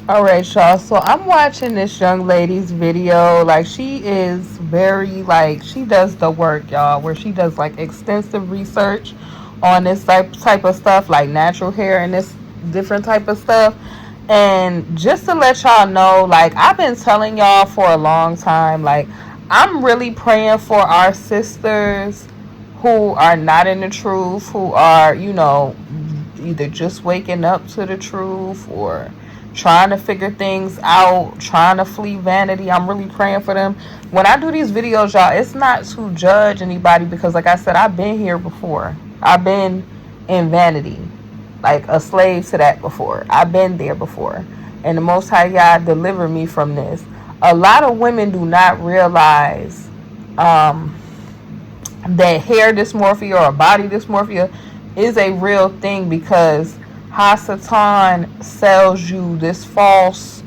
All right, y'all. So I'm watching this young lady's video. Like, she is very, like, she does the work, y'all, where she does like extensive research on this type of stuff, like natural hair and this different type of stuff. And just to let y'all know, like, I've been telling y'all for a long time, like, I'm really praying for our sisters who are not in the truth, who are, either just waking up to the truth or trying to figure things out, trying to flee vanity. I'm really praying for them. When I do these videos, y'all, it's not to judge anybody because, like I said, I've been here before. I've been in vanity, like a slave to that before. I've been there before. And the Most High God delivered me from this. A lot of women do not realize um, that hair dysmorphia or body dysmorphia is a real thing because Hasatan sells you this false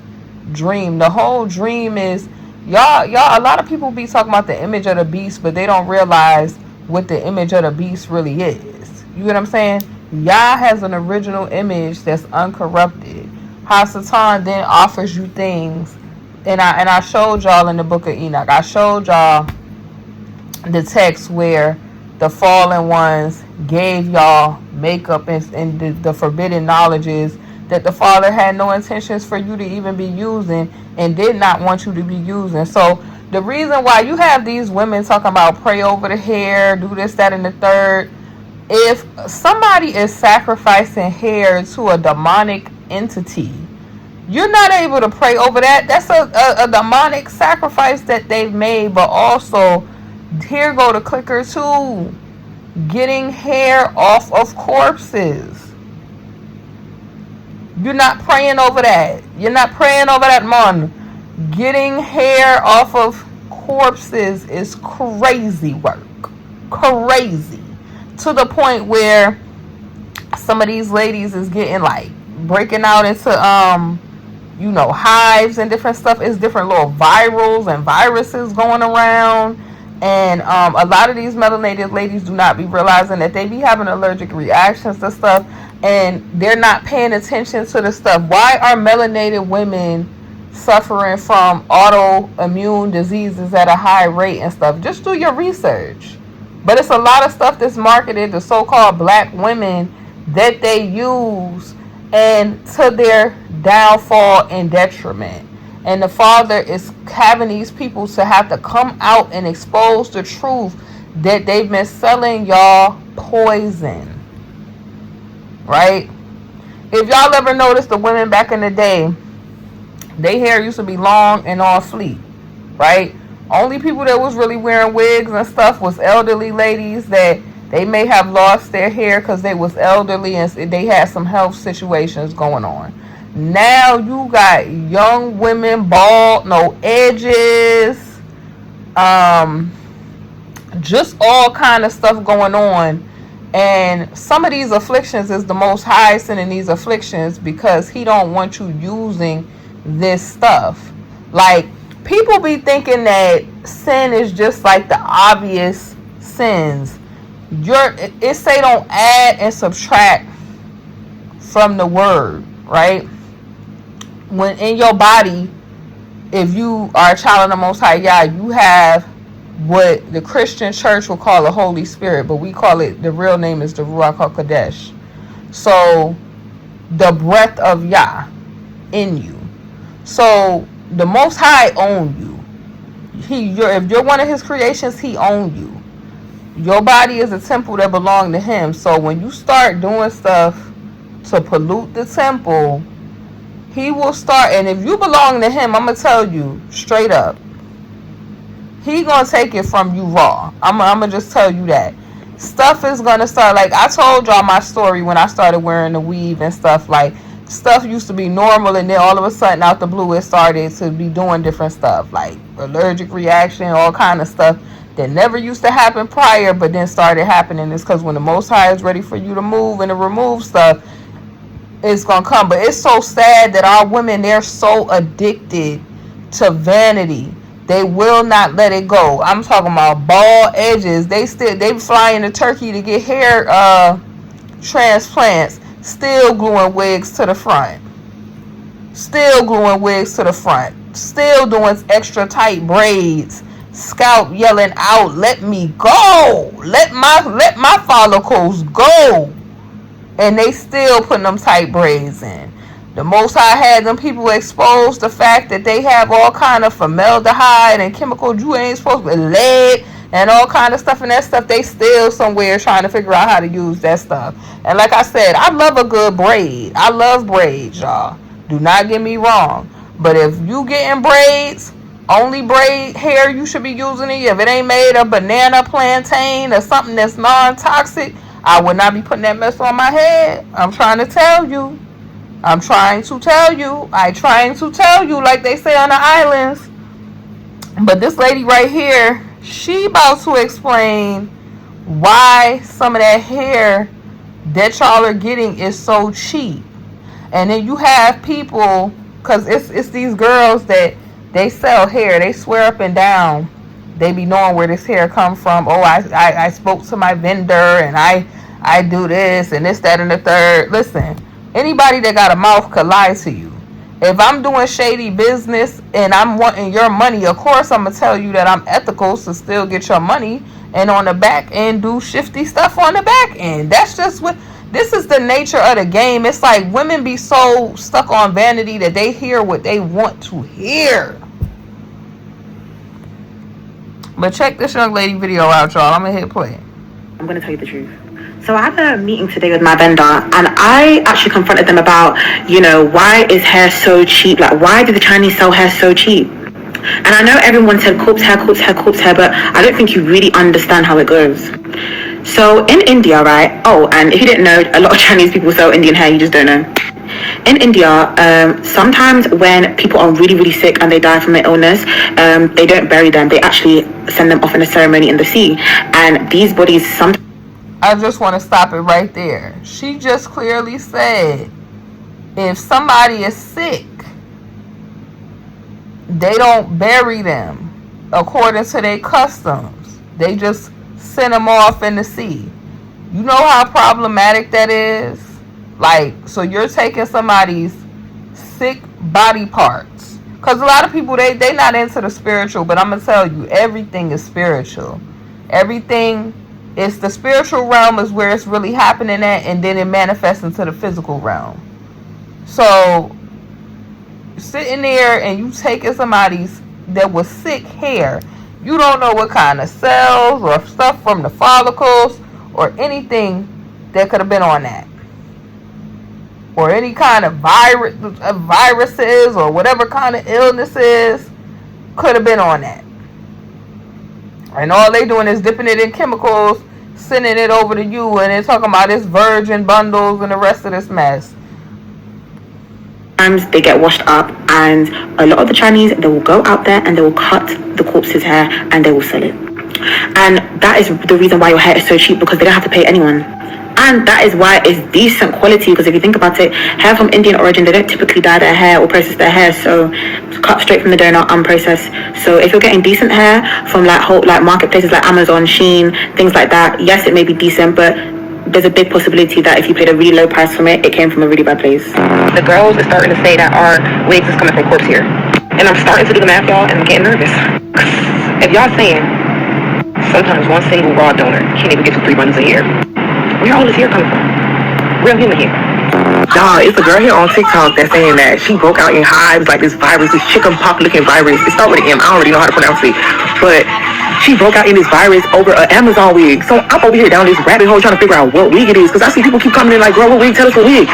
dream. The whole dream is y'all. A lot of people be talking about the image of the beast, but they don't realize what the image of the beast really is. You get what I'm saying? Yah has an original image that's uncorrupted. Hasatan then offers you things, and I showed y'all in the book of Enoch. I showed y'all the text where the fallen ones gave y'all makeup and the forbidden knowledges that the Father had no intentions for you to even be using and did not want you to be using. So the reason why you have these women talking about pray over the hair, do this, that, and the third, if somebody is sacrificing hair to a demonic entity, you're not able to pray over that. That's a demonic sacrifice that they've made. But also, here go the clicker too. Getting hair off of corpses. You're not praying over that. You're not praying over that, man. Getting hair off of corpses is crazy work. Crazy. To the point where some of these ladies is getting like breaking out into hives and different stuff. It's different little virals and viruses going around. And a lot of these melanated ladies do not be realizing that they be having allergic reactions to stuff, and they're not paying attention to the stuff. Why are melanated women suffering from autoimmune diseases at a high rate and stuff? Just do your research. But it's a lot of stuff that's marketed to so-called black women that they use and to their downfall and detriment. And the Father is having these people to have to come out and expose the truth that they've been selling y'all poison. Right? If y'all ever noticed the women back in the day, their hair used to be long and on fleek. Right? Only people that was really wearing wigs and stuff was elderly ladies that they may have lost their hair because they was elderly and they had some health situations going on. Now you got young women, bald, no edges, just all kind of stuff going on. And some of these afflictions is the Most High sending these afflictions because he don't want you using this stuff. Like, people be thinking that sin is just like the obvious sins. It say don't add and subtract from the word, right? When in your body, if you are a child of the Most High Yah, you have what the Christian church will call the Holy Spirit, but we call it, the real name is the Ruach HaKodesh. So the breath of Yah in you. So the Most High own you. If you're one of his creations, he owns you. Your body is a temple that belongs to him. So when you start doing stuff to pollute the temple, he will start. And if you belong to him, I'm going to tell you straight up, he going to take it from you raw. I'm going to just tell you that. Stuff is going to start. Like, I told y'all my story when I started wearing the weave and stuff. Like, stuff used to be normal, and then all of a sudden, out the blue, it started to be doing different stuff. Like, allergic reaction, all kind of stuff that never used to happen prior, but then started happening. It's because when the Most High is ready for you to move and to remove stuff, it's going to come. But it's so sad that our women, they're so addicted to vanity. They will not let it go. I'm talking about bald edges. They flying to Turkey to get hair transplants, still gluing wigs to the front. Still gluing wigs to the front. Still doing extra tight braids. Scalp yelling out, "Let me go. Let my follicles go." And they still putting them tight braids in. The Most High had them people expose the fact that they have all kind of formaldehyde and chemicals you ain't supposed to, lead and all kind of stuff, and that stuff they still somewhere trying to figure out how to use that stuff. And like I said, I love a good braid. I love braids, y'all. Do not get me wrong. But if you getting braids, only braid hair you should be using it. If it ain't made of banana, plantain, or something that's non-toxic, I would not be putting that mess on my head. I'm trying to tell you. I'm trying to tell you. I trying to tell you, like they say on the islands. But this lady right here, she about to explain why some of that hair that y'all are getting is so cheap. And then you have people, because it's these girls that they sell hair. They swear up and down they be knowing where this hair come from. Oh, I spoke to my vendor and I do this and this, that, and the third. Listen, anybody that got a mouth could lie to you. If I'm doing shady business and I'm wanting your money, of course I'm going to tell you that I'm ethical to still get your money, and on the back end do shifty stuff on the back end. That's just what, this is the nature of the game. It's like women be so stuck on vanity that they hear what they want to hear. But check this young lady video out, y'all. I'm going to hit play. I'm going to tell you the truth. So I had a meeting today with my vendor, and I actually confronted them about, why is hair so cheap? Like, why do the Chinese sell hair so cheap? And I know everyone said corpse hair, corpse hair, corpse hair, but I don't think you really understand how it goes. So in India, right? Oh, and if you didn't know, a lot of Chinese people sell Indian hair, you just don't know. In India, sometimes when people are really, really sick and they die from an illness, they don't bury them. They actually send them off in a ceremony in the sea. And these bodies sometimes... I just want to stop it right there. She just clearly said, if somebody is sick, they don't bury them according to their customs. They just send them off in the sea. You know how problematic that is? Like, so you're taking somebody's sick body parts. Because a lot of people, they not into the spiritual, but I'm going to tell you, everything is spiritual. Everything is, the spiritual realm is where it's really happening at, and then it manifests into the physical realm. So, sitting there and you taking somebody's that was sick hair, you don't know what kind of cells or stuff from the follicles or anything that could have been on that, or any kind of viruses or whatever kind of illnesses could have been on that. And all they doing is dipping it in chemicals, sending it over to you, and they're talking about this virgin bundles and the rest of this mess. Sometimes they get washed up, and a lot of the Chinese, they will go out there and they will cut the corpse's hair and they will sell it. And that is the reason why your hair is so cheap, because they don't have to pay anyone. And that is why it's decent quality, because if you think about it, hair from Indian origin, they don't typically dye their hair or process their hair, so it's cut straight from the donor, unprocessed. So if you're getting decent hair from like marketplaces like Amazon, Shein, things like that, yes, it may be decent, but there's a big possibility that if you paid a really low price from it, it came from a really bad place. The girls are starting to say that our wigs is coming from corpse here, and I'm starting to do the math, y'all, and I'm getting nervous. If y'all saying sometimes one single raw donor can't even get to 3 bundles a year, where all this hair coming from? Real human hair. Dog, it's a girl here on TikTok that's saying that she broke out in hives like this virus, this chicken pox looking virus. It started with an M. I don't really know how to pronounce it, but she broke out in this virus over an Amazon wig. So I'm over here down this rabbit hole trying to figure out what wig it is, because I see people keep coming in like, girl, what wig? Tell us what wig.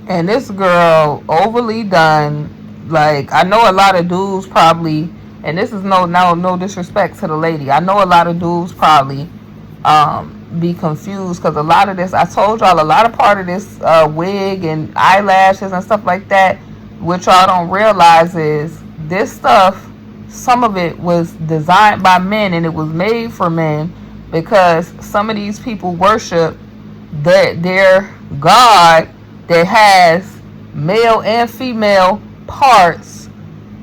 And this girl overly done. Like, I know a lot of dudes probably, and this is no disrespect to the lady, I know a lot of dudes probably be confused, because a lot of this, I told y'all, a lot of part of this wig and eyelashes and stuff like that, what y'all don't realize is this stuff, some of it was designed by men and it was made for men, because some of these people worship their God that has male and female parts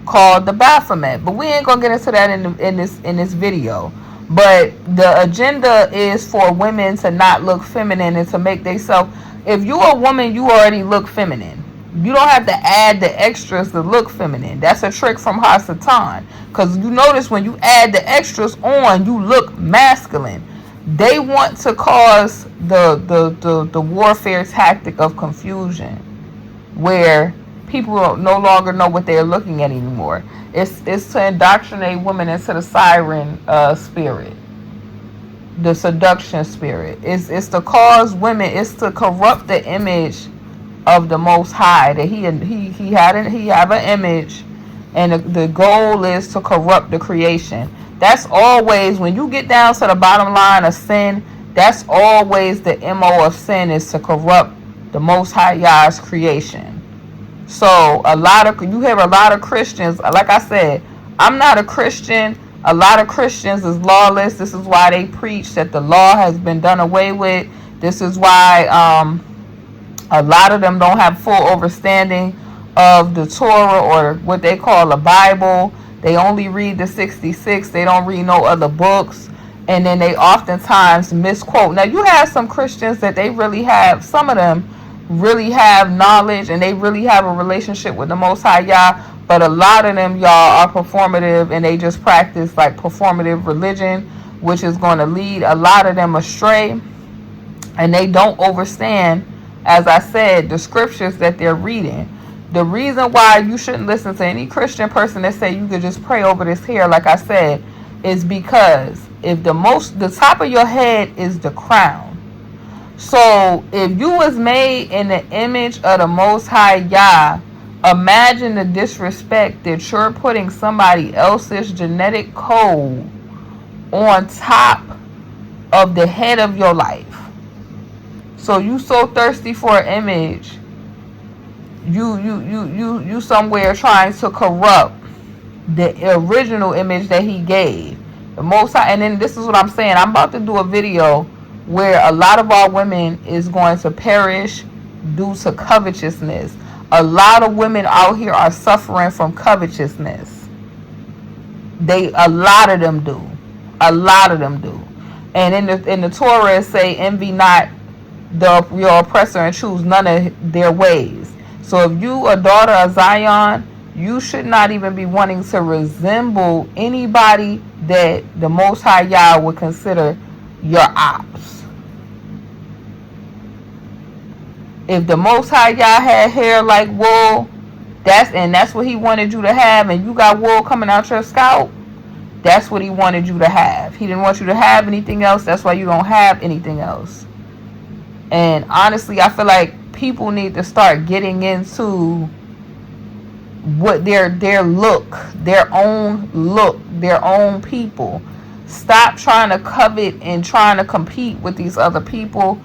called the Baphomet. But we ain't gonna get into that in this video. But the agenda is for women to not look feminine and to make themselves, If you're a woman, you already look feminine. You don't have to add the extras to look feminine. That's a trick from Hasatan. Because you notice when you add the extras on, you look masculine. They want to cause the warfare tactic of confusion, where people no longer know what they're looking at anymore. It's to indoctrinate women into the siren spirit, the seduction spirit. It's to cause women. It's to corrupt the image of the Most High. That he have an image, and the goal is to corrupt the creation. That's always, when you get down to the bottom line of sin, that's always the MO of sin, is to corrupt the Most High Yah's creation. So you hear a lot of Christians, like I said, I'm not a Christian. A lot of Christians is lawless. This is why they preach that the law has been done away with. This is why a lot of them don't have full understanding of the Torah, or what they call a Bible. They only read the 66. They don't read no other books. And then they oftentimes misquote. Now, you have some Christians that they really have, some of them really have knowledge, and they really have a relationship with the Most High Yah. But a lot of them, y'all, are performative, and they just practice like performative religion, which is going to lead a lot of them astray. And they don't understand, as I said, the scriptures that they're reading. The reason why you shouldn't listen to any Christian person that say you could just pray over this hair, like I said, is because if the top of your head is the crown. So if you was made in the image of the Most High Yah, imagine the disrespect that you're putting somebody else's genetic code on top of the head of your life. So you so thirsty for an image, you somewhere trying to corrupt the original image that he gave. The Most High. And then this is what I'm saying. I'm about to do a video where a lot of our women is going to perish due to covetousness. A lot of women out here are suffering from covetousness. A lot of them do. A lot of them do. And in the Torah it say, envy not your oppressor and choose none of their ways. So if you a daughter of Zion, you should not even be wanting to resemble anybody that the Most High Yah would consider your ops. If the Most High Yah had hair like wool, that's what he wanted you to have, and you got wool coming out your scalp, that's what he wanted you to have. He didn't want you to have anything else. That's why you don't have anything else. And honestly, I feel like people need to start getting into what their look, their own people. Stop trying to covet and trying to compete with these other people,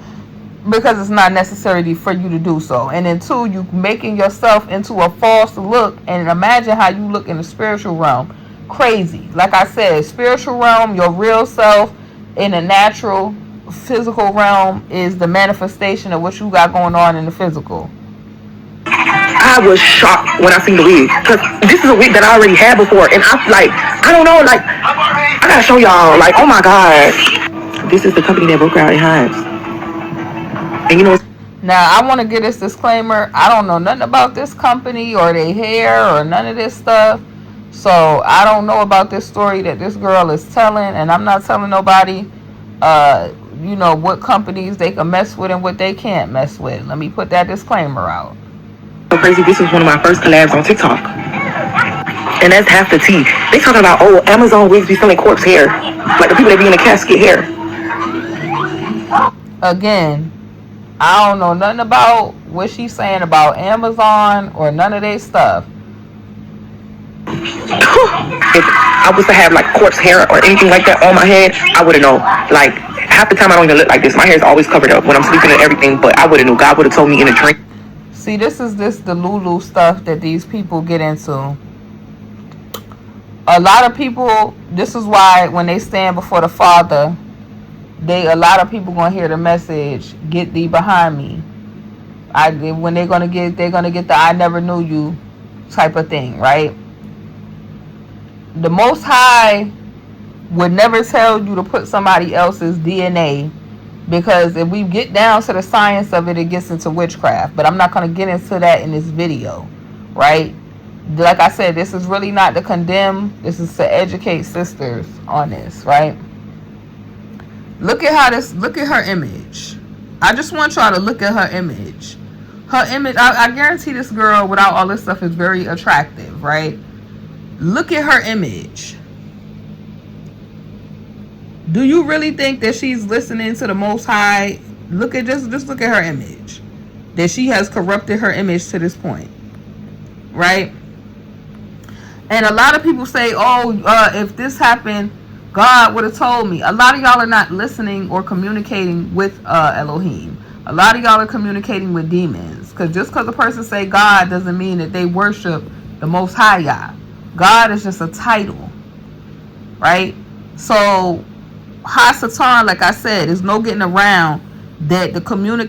because it's not necessary for you to do so. And then two, you making yourself into a false look. And imagine how you look in the spiritual realm. Crazy. Like I said, spiritual realm, your real self, in the natural physical realm is the manifestation of what you got going on in the physical. I was shocked when I seen the wig, because this is a wig that I already had before, and I don't know, like, I gotta show y'all, like, oh my god, this is the company that broke out in Hives. And you know, now I want to get this disclaimer. I don't know nothing about this company or their hair or none of this stuff, so I don't know about this story that this girl is telling, and I'm not telling nobody what companies they can mess with and what they can't mess with. Let me put that disclaimer out. so crazy, this was one of my first collabs on TikTok, and that's half the tea. They talking about, oh, Amazon wigs be selling corpse hair, like the people that be in the casket hair. Again, I don't know nothing about what she's saying about Amazon or none of their stuff. If I was to have like corpse hair or anything like that on my head, I wouldn't know. Like, half the time I don't even look like this. My hair is always covered up when I'm sleeping and everything, but I wouldn't know. God would have told me in a dream. See, this is the Lulu stuff that these people get into. A lot of people, this is why when they stand before the Father, a lot of people gonna hear the message, get thee behind me. When they're gonna get the I never knew you type of thing, right? The Most High would never tell you to put somebody else's DNA Because if we get down to the science of it, it gets into witchcraft. But I'm not going to get into that in this video, right? Like I said, this is really not to condemn. This is to educate sisters on this, right? Look at her image. I just want y'all to look at her image. Her image, I guarantee this girl without all this stuff is very attractive, right? Look at her image. Do you really think that she's listening to the Most High? Look at just look at her image. That she has corrupted her image to this point, right? And a lot of people say, "Oh, if this happened, God would have told me." A lot of y'all are not listening or communicating with Elohim. A lot of y'all are communicating with demons. Because just because a person say God doesn't mean that they worship the Most High Yah. God is just a title, right? So, Hasatan, like I said, is no getting around that the communication